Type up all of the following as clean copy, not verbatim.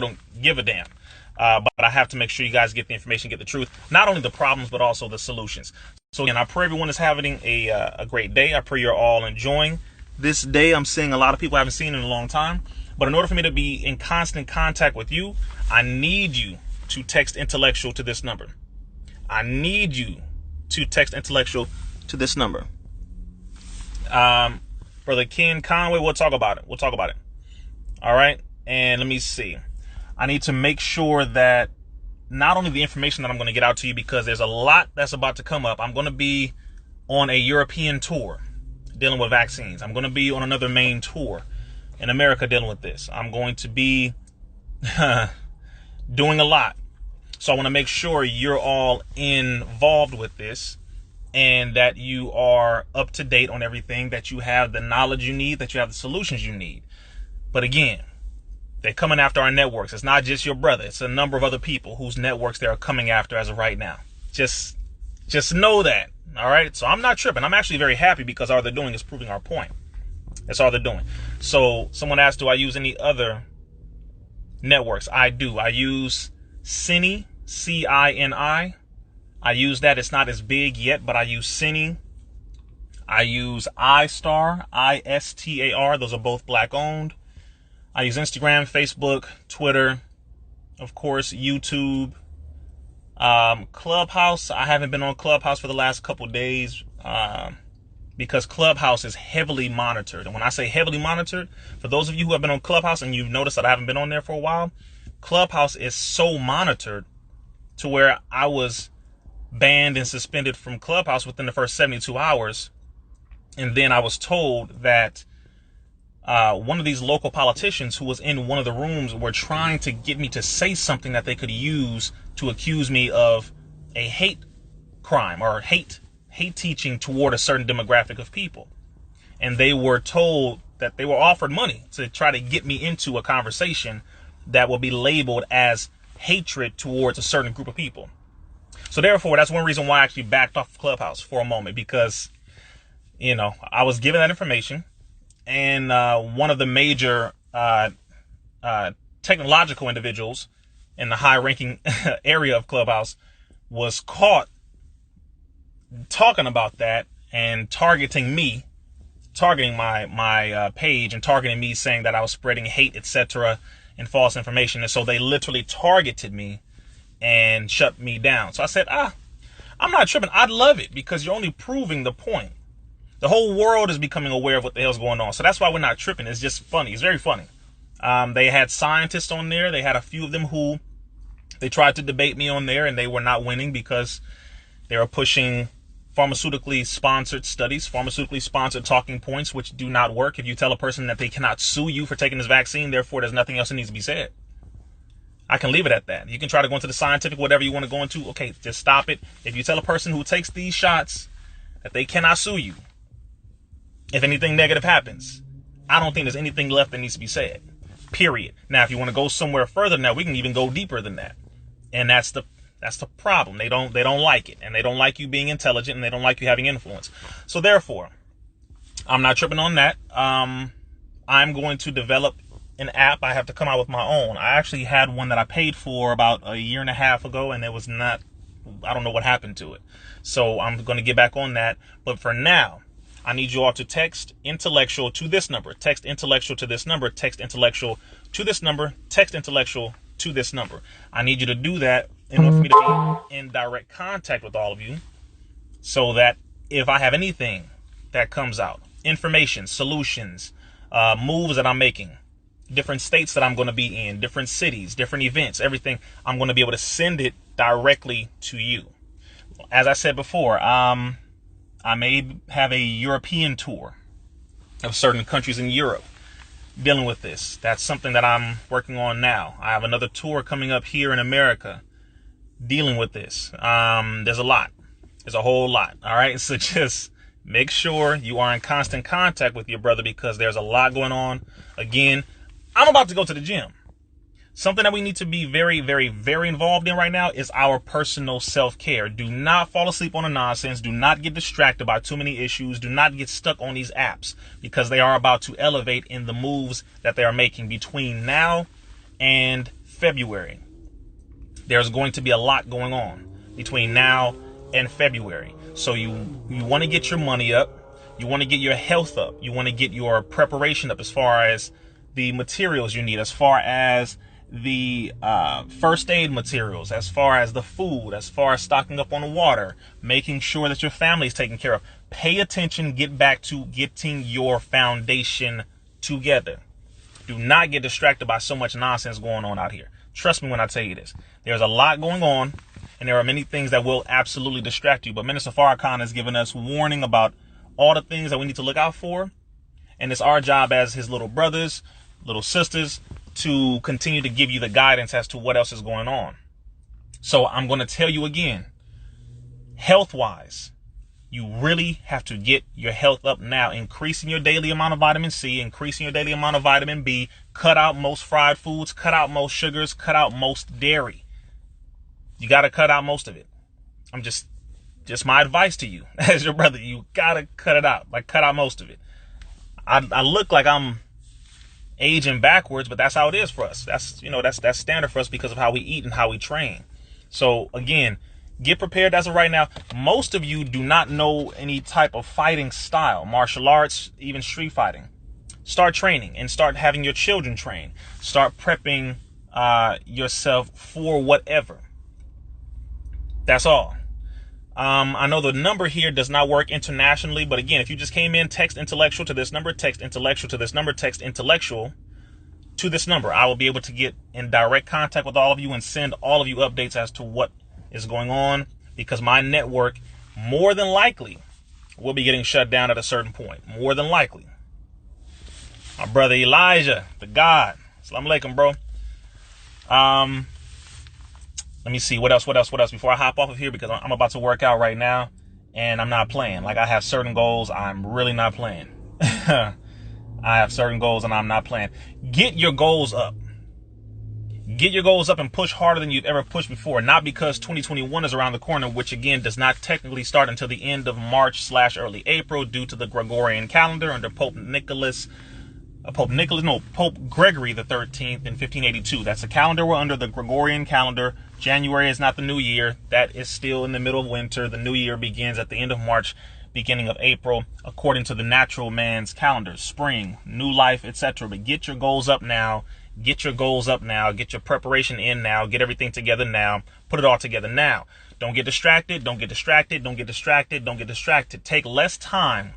don't give a damn. But I have to make sure you guys get the information, get the truth, not only the problems, but also the solutions. So again, I pray everyone is having a great day. I pray you're all enjoying this day. I'm seeing a lot of people I haven't seen in a long time. But in order for me to be in constant contact with you, I need you to text intellectual to this number. I need you to text intellectual to this number. Brother Ken Conway, we'll talk about it. All right. And let me see. I need to make sure that not only the information that I'm going to get out to you, because there's a lot that's about to come up. I'm going to be on a European tour dealing with vaccines. I'm going to be on another main tour in America dealing with this. I'm going to be doing a lot. So I want to make sure you're all involved with this and that you are up to date on everything, that you have the knowledge you need, that you have the solutions you need. But again, they're coming after our networks. It's not just your brother. It's a number of other people whose networks they are coming after as of right now. Just know that. All right. So I'm not tripping. I'm actually very happy because all they're doing is proving our point. That's all they're doing. So someone asked, do I use any other networks? I do. I use Cini, C-I-N-I. I use that. It's not as big yet, but I use Cini. I use iStar, I-S-T-A-R. Those are both black owned. I use Instagram, Facebook, Twitter, of course, YouTube, Clubhouse. I haven't been on Clubhouse for the last couple days because Clubhouse is heavily monitored. And when I say heavily monitored, for those of you who have been on Clubhouse and you've noticed that I haven't been on there for a while, Clubhouse is so monitored to where I was banned and suspended from Clubhouse within the first 72 hours. And then I was told that one of these local politicians who was in one of the rooms were trying to get me to say something that they could use to accuse me of a hate crime or hate teaching toward a certain demographic of people. And they were told that they were offered money to try to get me into a conversation that will be labeled as hatred towards a certain group of people. So therefore, that's one reason why I actually backed off Clubhouse for a moment, because, I was given that information. And one of the major technological individuals in the high-ranking area of Clubhouse was caught talking about that and targeting my page and targeting me, saying that I was spreading hate, etc., and false information. And so they literally targeted me and shut me down. So I said, I'm not tripping. I'd love it because you're only proving the point. The whole world is becoming aware of what the hell's going on. So that's why we're not tripping. It's just funny. It's very funny. They had scientists on there. They had a few of them who they tried to debate me on there, and they were not winning because they were pushing pharmaceutically sponsored studies, pharmaceutically sponsored talking points, which do not work. If you tell a person that they cannot sue you for taking this vaccine, therefore there's nothing else that needs to be said. I can leave it at that. You can try to go into the scientific, whatever you want to go into. Okay, just stop it. If you tell a person who takes these shots that they cannot sue you, if anything negative happens, I don't think there's anything left that needs to be said. Period. Now, if you want to go somewhere further than that, we can even go deeper than that. And that's the problem. They don't like it. And they don't like you being intelligent, and they don't like you having influence. So therefore, I'm not tripping on that. I'm going to develop an app. I have to come out with my own. I actually had one that I paid for about a year and a half ago, and it was not, I don't know what happened to it. So I'm going to get back on that. But for now, I need you all to text intellectual to this number. Text intellectual to this number. Text intellectual to this number. Text intellectual to this number. I need you to do that in order for me to be in direct contact with all of you, so that if I have anything that comes out, information, solutions, moves that I'm making, different states that I'm going to be in, different cities, different events, everything, I'm going to be able to send it directly to you. As I said before, I may have a European tour of certain countries in Europe dealing with this. That's something that I'm working on now. I have another tour coming up here in America dealing with this. There's a lot. There's a whole lot. All right. So just make sure you are in constant contact with your brother, because there's a lot going on. Again, I'm about to go to the gym. Something that we need to be very, very, very involved in right now is our personal self-care. Do not fall asleep on the nonsense. Do not get distracted by too many issues. Do not get stuck on these apps, because they are about to elevate in the moves that they are making between now and February. There's going to be a lot going on between now and February. So you want to get your money up. You want to get your health up. You want to get your preparation up as far as the materials you need, as far as the first aid materials, as far as the food, as far as stocking up on water, making sure that your family is taken care of. Pay attention. Get back to getting your foundation together. Do not get distracted by so much nonsense going on out here. Trust me when I tell you this. There's a lot going on, and there are many things that will absolutely distract you. But Minister Farrakhan has given us warning about all the things that we need to look out for. And it's our job as his little brothers, little sisters, to continue to give you the guidance as to what else is going on. So I'm going to tell you again, health-wise, you really have to get your health up now. Increasing your daily amount of vitamin C, increasing your daily amount of vitamin B, cut out most fried foods, cut out most sugars, cut out most dairy. You got to cut out most of it. I'm just my advice to you as your brother. You got to cut it out, cut out most of it. I look like I'm aging backwards, but that's how it is for us. That's standard for us because of how we eat and how we train. So again, get prepared as of right now. Most of you do not know any type of fighting style, martial arts, even street fighting. Start training and start having your children train. Start prepping yourself for whatever. That's all. I know the number here does not work internationally, but again, if you just came in, text intellectual to this number, text intellectual to this number, text intellectual to this number. I will be able to get in direct contact with all of you and send all of you updates as to what is going on, because my network more than likely will be getting shut down at a certain point. More than likely. My brother Elijah, the God. Assalamu alaikum, bro. Let me see what else before I hop off of here, because I'm about to work out right now and I'm not playing. I have certain goals. I'm really not playing. I have certain goals and I'm not playing. Get your goals up. Get your goals up and push harder than you've ever pushed before. Not because 2021 is around the corner, which again does not technically start until the end of March/early April due to the Gregorian calendar under Pope Gregory the 13th in 1582. That's a calendar. We're under the Gregorian calendar. January is not the new year. That is still in the middle of winter. The new year begins at the end of March, beginning of April, according to the natural man's calendar. Spring, new life, etc. But get your goals up now. Get your goals up now. Get your preparation in now. Get everything together now. Put it all together now. Don't get distracted. Don't get distracted. Don't get distracted. Don't get distracted. Take less time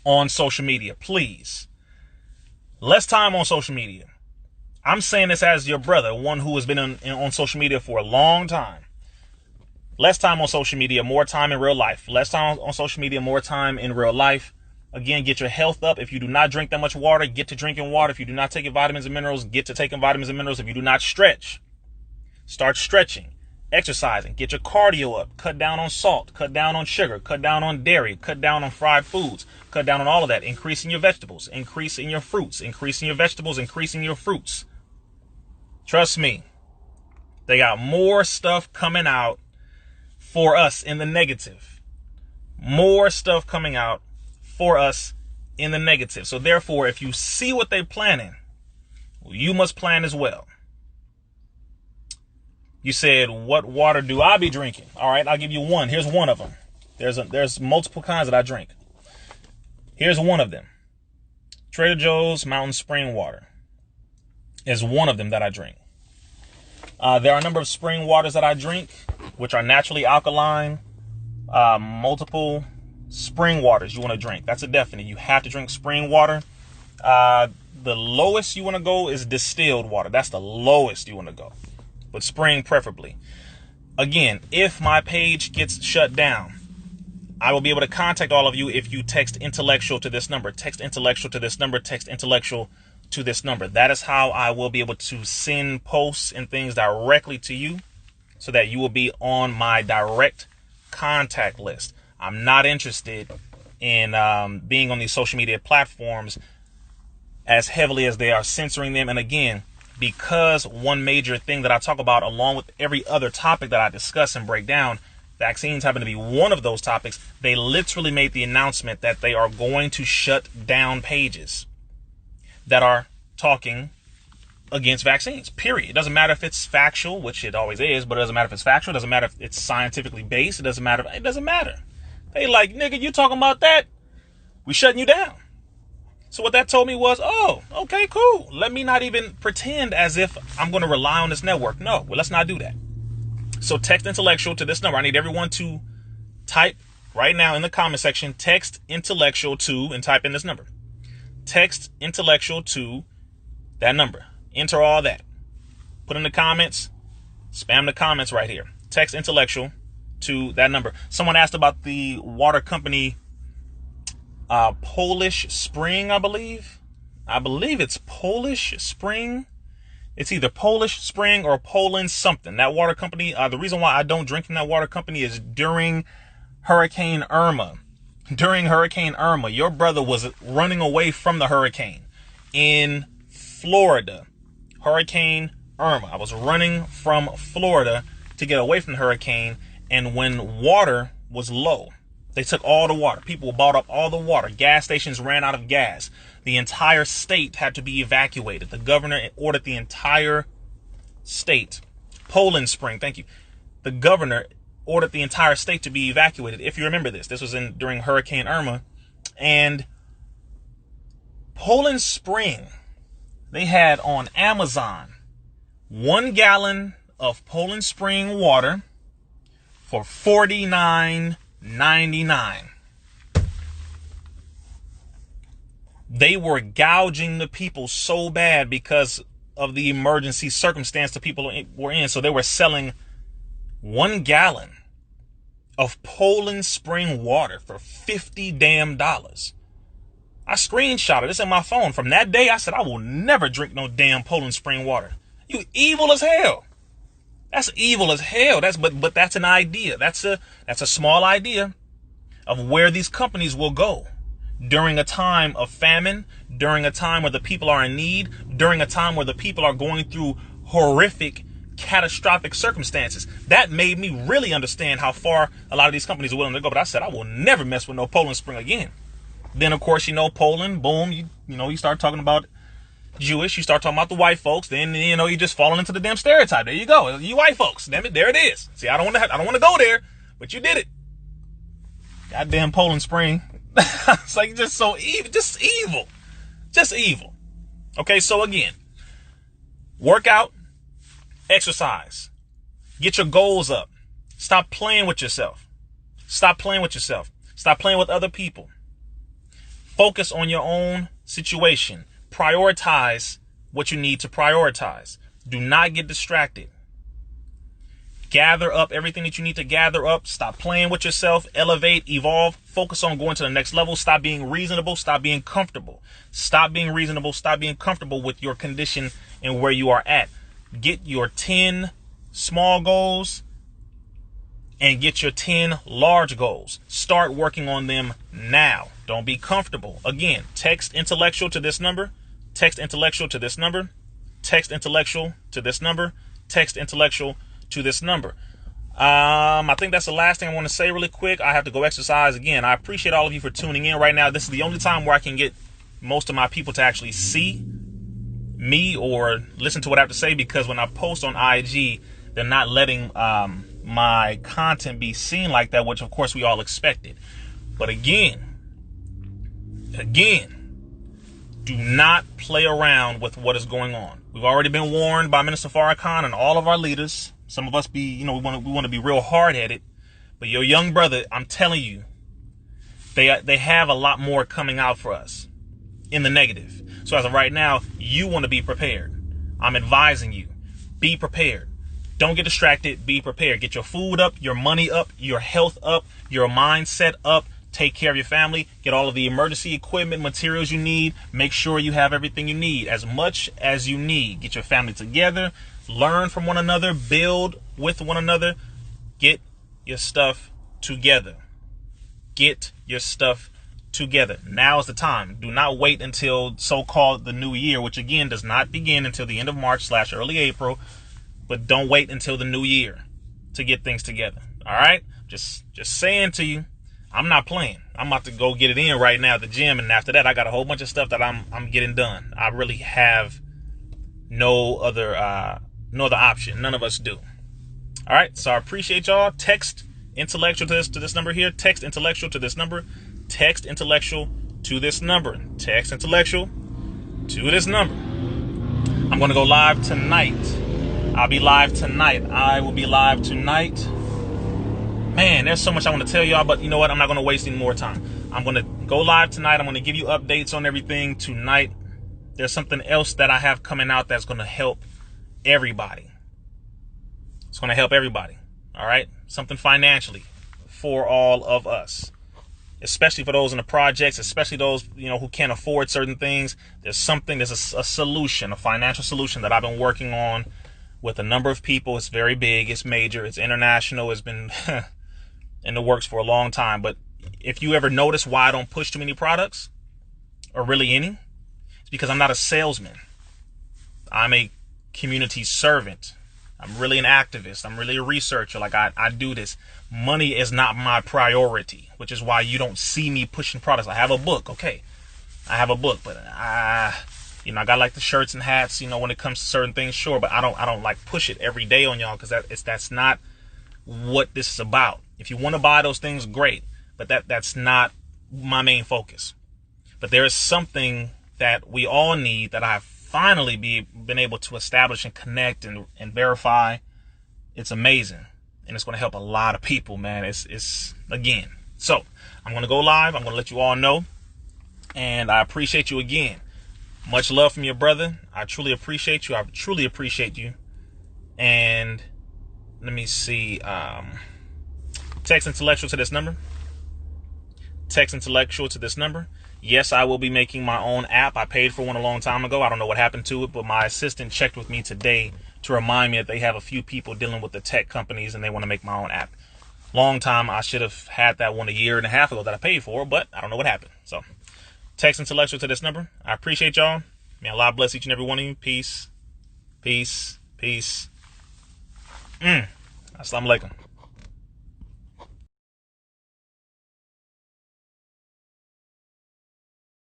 on social media, please. Less time on social media. I'm saying this as your brother, one who has been on social media for a long time. Less time on social media, more time in real life. Less time on social media, more time in real life. Again, get your health up. If you do not drink that much water, get to drinking water. If you do not take your vitamins and minerals, get to taking vitamins and minerals. If you do not stretch, start stretching. Exercising. Get your cardio up. Cut down on salt. Cut down on sugar. Cut down on dairy. Cut down on fried foods. Cut down on all of that. Increase in your vegetables. Increase in your fruits. Increase in your vegetables. Increase in your fruits. Trust me. They got more stuff coming out for us in the negative. More stuff coming out for us in the negative. So therefore, if you see what they're planning, you must plan as well. You said, what water do I be drinking? All right, I'll give you one. Here's one of them. There's multiple kinds that I drink. Here's one of them. Trader Joe's Mountain Spring Water is one of them that I drink. There are a number of spring waters that I drink, which are naturally alkaline. Multiple spring waters you want to drink. That's a definite. You have to drink spring water. The lowest you want to go is distilled water. That's the lowest you want to go. But spring preferably. Again, if my page gets shut down, I will be able to contact all of you if you text intellectual to this number. Text intellectual to this number. Text intellectual to this number. That is how I will be able to send posts and things directly to you so that you will be on my direct contact list. I'm not interested in being on these social media platforms as heavily as they are censoring them. And again, because one major thing that I talk about, along with every other topic that I discuss and break down, vaccines happen to be one of those topics. They literally made the announcement that they are going to shut down pages that are talking against vaccines, period. It doesn't matter if it's factual, which it always is, but it doesn't matter if it's factual. It doesn't matter if it's scientifically based. It doesn't matter. It doesn't matter. They like, nigga, you talking about that? We shutting you down. So what that told me was, oh, okay, cool. Let me not even pretend as if I'm going to rely on this network. No, well, let's not do that. So text intellectual to this number. I need everyone to type right now in the comment section, text intellectual to, and type in this number. Text intellectual to that number. Enter all that. Put in the comments. Spam the comments right here. Text intellectual to that number. Someone asked about the water company, Polish Spring, I believe. I believe it's Polish Spring. It's either Polish Spring or Poland something. That water company, the reason why I don't drink from that water company is during Hurricane Irma. During Hurricane Irma, your brother was running away from the hurricane in Florida. Hurricane Irma. I was running from Florida to get away from the hurricane, and when water was low, they took all the water. People bought up all the water. Gas stations ran out of gas. The entire state had to be evacuated. The governor ordered the entire state. Poland Spring, thank you. The governor ordered the entire state to be evacuated. If you remember this was during Hurricane Irma. And Poland Spring, they had on Amazon 1 gallon of Poland Spring water for $49.99. They were gouging the people so bad because of the emergency circumstance the people were in. So they were selling 1 gallon of Poland Spring water for $50 damn. I screenshotted this in my phone. From that day, I said, I will never drink no damn Poland Spring water. You evil as hell. That's evil as hell. But that's an idea. That's a small idea of where these companies will go during a time of famine, during a time where the people are in need, during a time where the people are going through horrific, catastrophic circumstances. That made me really understand how far a lot of these companies are willing to go. But I said, I will never mess with no Poland Spring again. Then, of course, Poland, boom, you start talking about Jewish, you start talking about the white folks, then, you just falling into the damn stereotype. There you go. You white folks. Damn it, there it is. See, I don't want to go there, but you did it. Goddamn Poland Spring. It's like just so evil. Just evil. Just evil. Okay, so again, work out, exercise, get your goals up. Stop playing with yourself. Stop playing with yourself. Stop playing with other people. Focus on your own situation. Prioritize what you need to prioritize. Do not get distracted. Gather up everything that you need to gather up. Stop playing with yourself. Elevate, evolve. Focus on going to the next level. Stop being reasonable. Stop being comfortable. Stop being reasonable. Stop being comfortable with your condition and where you are at. Get your 10 small goals and get your 10 large goals. Start working on them now. Don't be comfortable. Again, text intellectual to this number. Text intellectual to this number. Text intellectual to this number. Text intellectual to this number. I think that's the last thing I want to say really quick. I have to go exercise again. I appreciate all of you for tuning in right now. This is the only time where I can get most of my people to actually see me or listen to what I have to say, because when I post on IG, they're not letting my content be seen like that, which of course we all expected. But again, do not play around with what is going on. We've already been warned by Minister Farrakhan and all of our leaders. Some of us we want to be real hard-headed, but your young brother, I'm telling you, they have a lot more coming out for us in the negative. So as of right now, you want to be prepared. I'm advising you, be prepared. Don't get distracted. Be prepared. Get your food up, your money up, your health up, your mindset up. Take care of your family. Get all of the emergency equipment, materials you need. Make sure you have everything you need, as much as you need. Get your family together. Learn from one another. Build with one another. Get your stuff together. Get your stuff together. Now is the time. Do not wait until so-called the new year, which again does not begin until the end of March / early April. But don't wait until the new year to get things together. All right? Just saying to you, I'm not playing. I'm about to go get it in right now at the gym, and after that, I got a whole bunch of stuff that I'm getting done. I really have no other option. None of us do. All right, so I appreciate y'all. Text intellectual to this number here. Text intellectual to this number. Text intellectual to this number. Text intellectual to this number. I'm going to go live tonight. I'll be live tonight. I will be live tonight. Man, there's so much I want to tell y'all, but you know what? I'm not going to waste any more time. I'm going to go live tonight. I'm going to give you updates on everything tonight. There's something else that I have coming out that's going to help everybody. It's going to help everybody. All right? Something financially for all of us, especially for those in the projects, especially those, who can't afford certain things. There's a solution, a financial solution that I've been working on with a number of people. It's very big. It's major. It's international. It's been in the works for a long time. But if you ever notice why I don't push too many products, or really any, it's because I'm not a salesman. I'm a community servant. I'm really an activist. I'm really a researcher. Like I do this. Money is not my priority, which is why you don't see me pushing products. I have a book. Okay. I have a book, but I got like the shirts and hats, when it comes to certain things, sure, but I don't like push it every day on y'all, because that's not what this is about. If you want to buy those things, great, but that's not my main focus. But there is something that we all need that I've finally been able to establish and connect and verify. It's amazing, and it's going to help a lot of people, man. It's again. So I'm going to go live. I'm going to let you all know, and I appreciate you again. Much love from your brother. I truly appreciate you. I truly appreciate you. And let me see. Text intellectual to this number. Text intellectual to this number. Yes, I will be making my own app. I paid for one a long time ago. I don't know what happened to it, but my assistant checked with me today to remind me that they have a few people dealing with the tech companies and they want to make my own app. Long time. I should have had that one a year and a half ago that I paid for, but I don't know what happened. So text intellectual to this number. I appreciate y'all. May Allah bless each and every one of you. Peace. Peace. Peace. Assalamu alaikum.